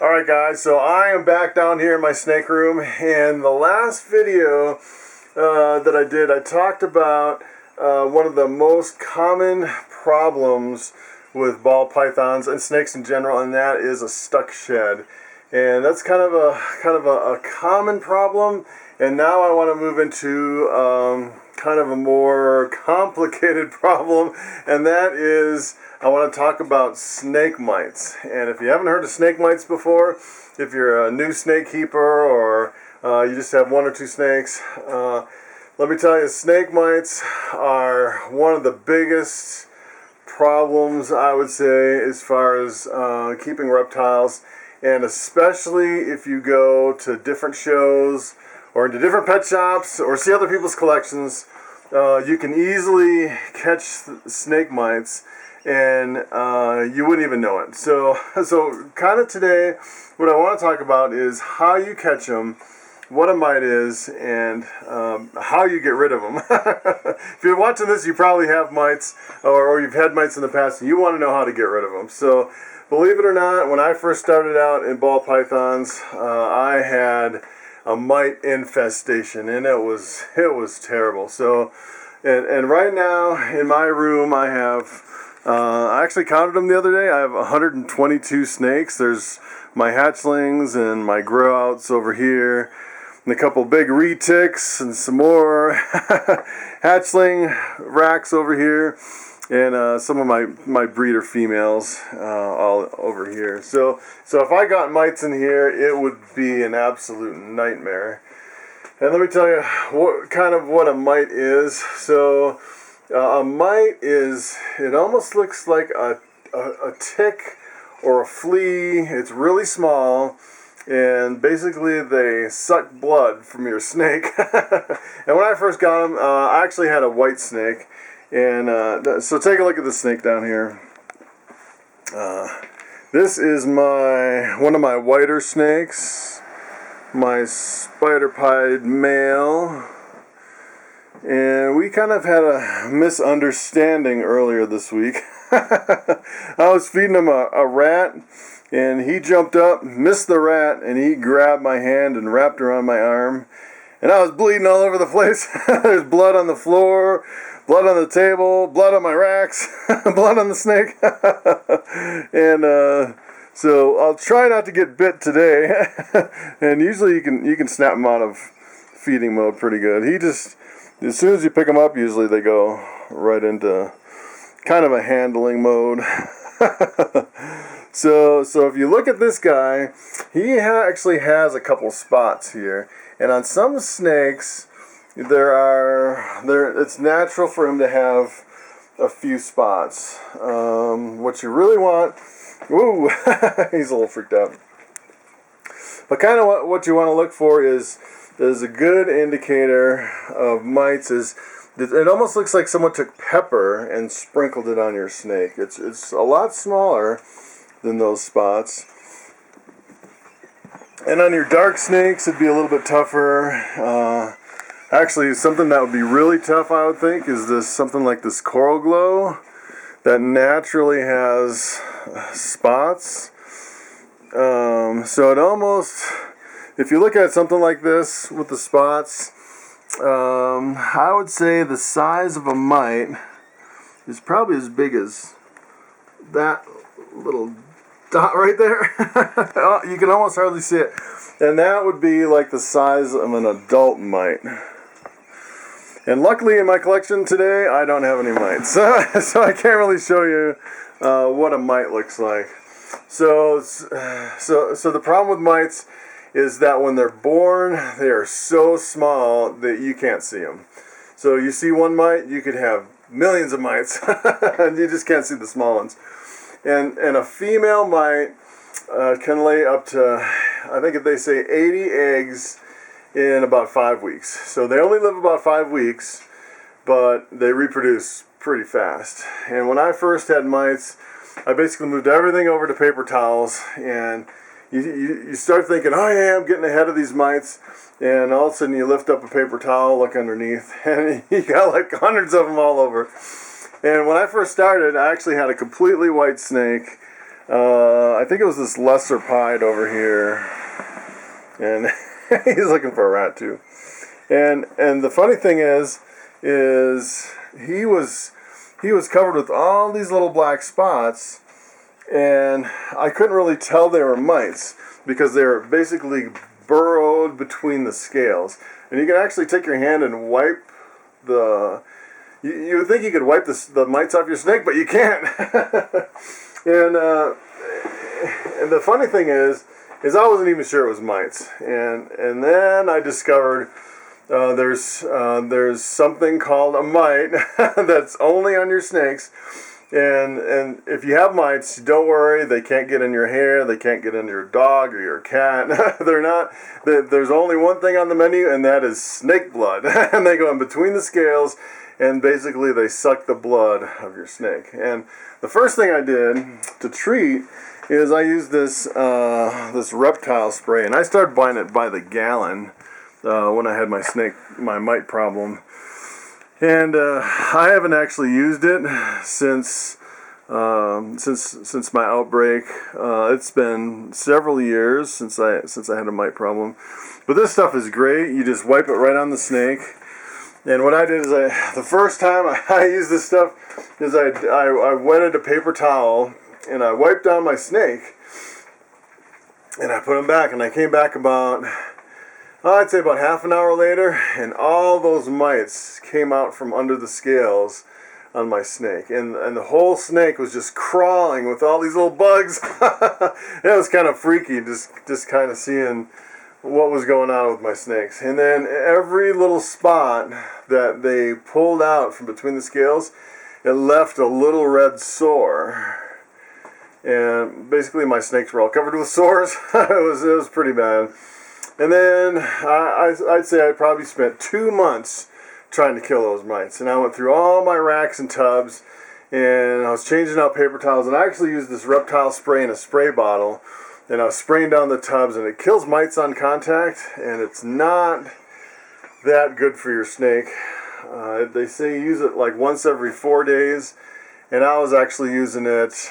Alright guys, so I am back down here in my snake room, and the last video that I did, I talked about one of the most common problems with ball pythons and snakes in general, and that is a stuck shed. And that's kind of a common problem, and now I want to move into kind of a more complicated problem, and that is I want to talk about snake mites. And if you haven't heard of snake mites before, if you're a new snake keeper or you just have one or two snakes, let me tell you, snake mites are one of the biggest problems, I would say, as far as keeping reptiles. And especially if you go to different shows or into different pet shops or see other people's collections, you can easily catch snake mites and you wouldn't even know it. So kind of today, what I want to talk about is how you catch them, what a mite is, and how you get rid of them. If you're watching this, you probably have mites, or you've had mites in the past, and you want to know how to get rid of them. So believe it or not, when I first started out in ball pythons, I had a mite infestation, and it was terrible. So, and right now in my room, I have I actually counted them the other day. I have 122 snakes. There's my hatchlings and my grow outs over here, and a couple big retics and some more hatchling racks over here, and some of my breeder females all over here. So if I got mites in here, it would be an absolute nightmare. And let me tell you what a mite is. So a mite is, it almost looks like a tick or a flea. It's really small, and basically they suck blood from your snake. And when I first got them, I actually had a white snake. And so take a look at the snake down here. This is one of my whiter snakes, my spider pied male. And we kind of had a misunderstanding earlier this week. I was feeding him a rat, and he jumped up, missed the rat, and he grabbed my hand and wrapped around my arm. And I was bleeding all over the place. There's blood on the floor, blood on the table, blood on my racks, blood on the snake. And so I'll try not to get bit today. And usually you can snap him out of feeding mode pretty good. As soon as you pick them up, usually they go right into kind of a handling mode. So if you look at this guy, he actually has a couple spots here. And on some snakes, it's natural for him to have a few spots. What you really want, woo, he's a little freaked out. But kind of what you want to look for is a good indicator of mites is it almost looks like someone took pepper and sprinkled it on your snake. It's a lot smaller than those spots. And on your dark snakes, it'd be a little bit tougher. Actually, something that would be really tough, I would think, is something like this coral glow that naturally has spots. So it almost, if you look at something like this with the spots, I would say the size of a mite is probably as big as that little dot right there. You can almost hardly see it. And that would be like the size of an adult mite. And luckily in my collection today, I don't have any mites. So I can't really show you what a mite looks like. So the problem with mites is that when they're born, they are so small that you can't see them. So you see one mite, you could have millions of mites, and you just can't see the small ones. And a female mite can lay up to, I think if they say 80 eggs in about 5 weeks. So they only live about 5 weeks, but they reproduce pretty fast. And when I first had mites, I basically moved everything over to paper towels, and you start thinking, oh yeah, I'm getting ahead of these mites, and all of a sudden you lift up a paper towel, look underneath, and you got like hundreds of them all over. And when I first started, I actually had a completely white snake. I think it was this lesser pied over here, and he's looking for a rat too. And the funny thing is he was covered with all these little black spots, and I couldn't really tell they were mites because they were basically burrowed between the scales. And you can actually take your hand and wipe the. You would think you could wipe the mites off your snake, but you can't. And the funny thing is I wasn't even sure it was mites. And then I discovered there's something called a mite that's only on your snakes. And if you have mites, don't worry, they can't get in your hair, they can't get into your dog or your cat. There's only one thing on the menu, and that is snake blood. And they go in between the scales, and basically they suck the blood of your snake. And the first thing I did to treat is I used this reptile spray, and I started buying it by the gallon when I had my mite problem. And I haven't actually used it since my outbreak. It's been several years since I had a mite problem. But this stuff is great. You just wipe it right on the snake. And what I did is the first time I used this stuff is I wetted a paper towel and I wiped down my snake and I put him back, and I came back about, I'd say about half an hour later, and all those mites came out from under the scales on my snake, and the whole snake was just crawling with all these little bugs. It was kind of freaky, just kind of seeing what was going on with my snakes. And then every little spot that they pulled out from between the scales, it left a little red sore. And basically my snakes were all covered with sores. It was pretty bad. And then I'd say I probably spent 2 months trying to kill those mites. And I went through all my racks and tubs, and I was changing out paper towels, and I actually used this reptile spray in a spray bottle, and I was spraying down the tubs, and it kills mites on contact, and it's not that good for your snake. They say use it like once every 4 days, and I was actually using it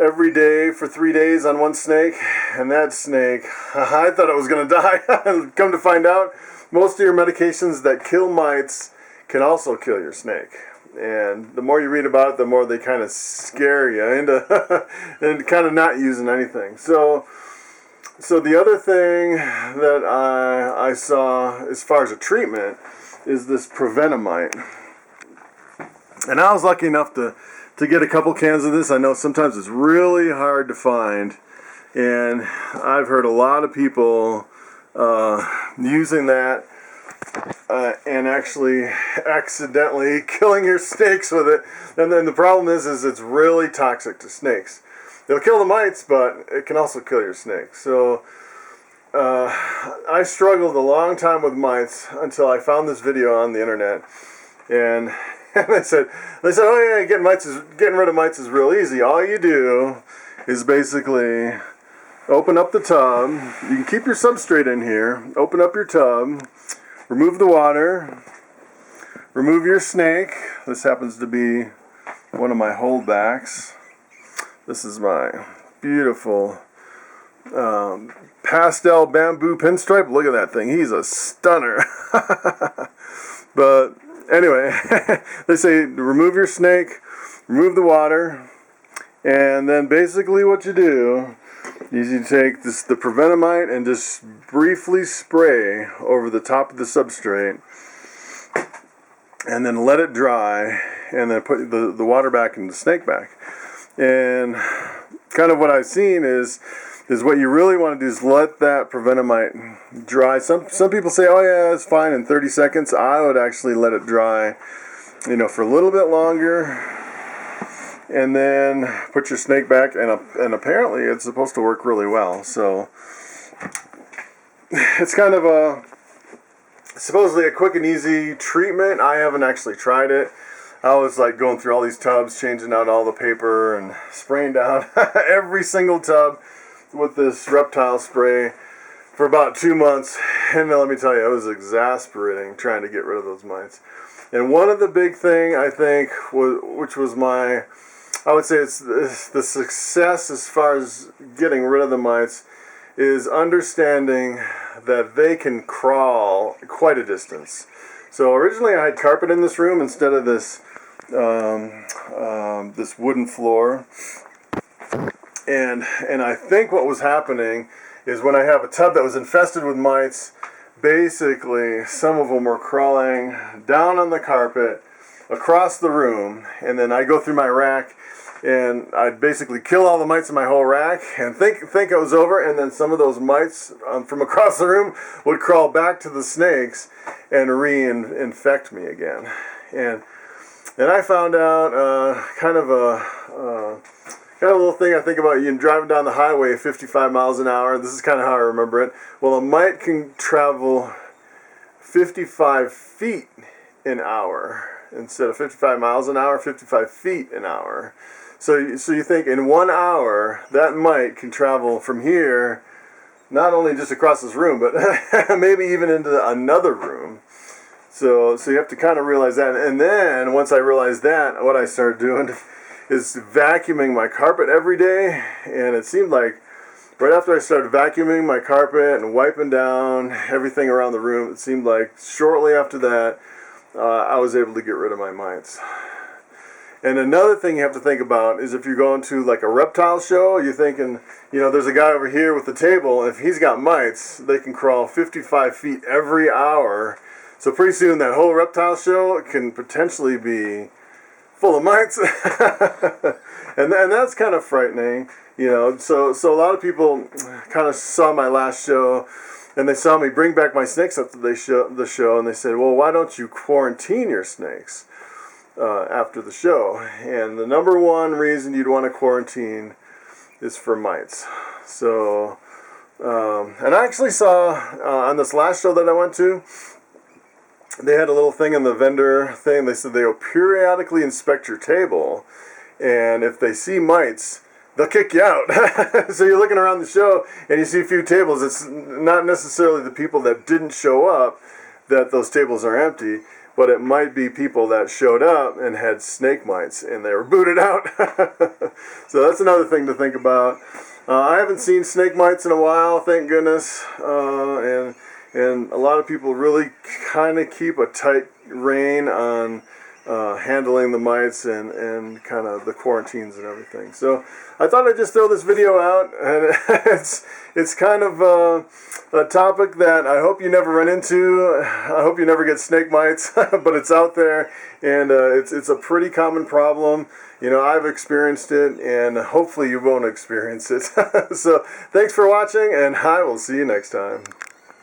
every day for 3 days on one snake, and that snake, I thought it was going to die. Come to find out, most of your medications that kill mites can also kill your snake. And the more you read about it, the more they kind of scare you into and kind of not using anything. So the other thing that I saw as far as a treatment is this provent-a-mite. And I was lucky enough to get a couple cans of this. I know sometimes it's really hard to find, and I've heard a lot of people using that and actually accidentally killing your snakes with it. And then the problem is it's really toxic to snakes. It'll kill the mites, but it can also kill your snake. So I struggled a long time with mites until I found this video on the internet, and they said, oh yeah, getting rid of mites is real easy. All you do is basically open up the tub. You can keep your substrate in here. Open up your tub. Remove the water. Remove your snake. This happens to be one of my holdbacks. This is my beautiful pastel bamboo pinstripe. Look at that thing. He's a stunner. But anyway, they say remove your snake, remove the water, and then basically what you do is you take the provent-a-mite and just briefly spray over the top of the substrate, and then let it dry, and then put the water back and the snake back. And kind of what I've seen is what you really want to do is let that provent-a-mite dry. Some people say, oh yeah, it's fine in 30 seconds. I would actually let it dry, for a little bit longer, and then put your snake back, and apparently it's supposed to work really well. So it's kind of supposedly a quick and easy treatment. I haven't actually tried it. I was like going through all these tubs, changing out all the paper and spraying down every single tub with this reptile spray for about 2 months. And let me tell you, it was exasperating trying to get rid of those mites. And one of the big thing, I think, which was my I would say it's the success as far as getting rid of the mites is understanding that they can crawl quite a distance. So originally I had carpet in this room instead of this this wooden floor, and I think what was happening is when I have a tub that was infested with mites, basically some of them were crawling down on the carpet across the room, and then I go through my rack and I'd basically kill all the mites in my whole rack and think it was over, and then some of those mites from across the room would crawl back to the snakes and reinfect me again. And I found out kind of a little thing I think about. You driving down the highway at 55 miles an hour. This is kind of how I remember it. Well, a mite can travel 55 feet an hour instead of 55 miles an hour, 55 feet an hour. So you think in 1 hour that mite can travel from here, not only just across this room, but maybe even into another room. So you have to kind of realize that. And then once I realized that, what I started doing is vacuuming my carpet every day. And it seemed like right after I started vacuuming my carpet and wiping down everything around the room, it seemed like shortly after that, I was able to get rid of my mites. And another thing you have to think about is if you're going to like a reptile show, you're thinking, there's a guy over here with the table. If he's got mites, they can crawl 55 feet every hour. So pretty soon that whole reptile show can potentially be full of mites. and that's kind of frightening, So a lot of people kind of saw my last show, and they saw me bring back my snakes after the show, and they said, well, why don't you quarantine your snakes after the show? And the number one reason you'd want to quarantine is for mites. So, and I actually saw on this last show that I went to, they had a little thing in the vendor thing. They said they will periodically inspect your table, and if they see mites, they'll kick you out. So you're looking around the show and you see a few tables. It's not necessarily the people that didn't show up that those tables are empty, but it might be people that showed up and had snake mites and they were booted out. So that's another thing to think about. I haven't seen snake mites in a while, thank goodness. And a lot of people really kind of keep a tight rein on handling the mites and kind of the quarantines and everything. So I thought I'd just throw this video out, and it's kind of a topic that I hope you never run into. I hope you never get snake mites, but it's out there, and it's a pretty common problem. I've experienced it, and hopefully you won't experience it. So thanks for watching, and I will see you next time.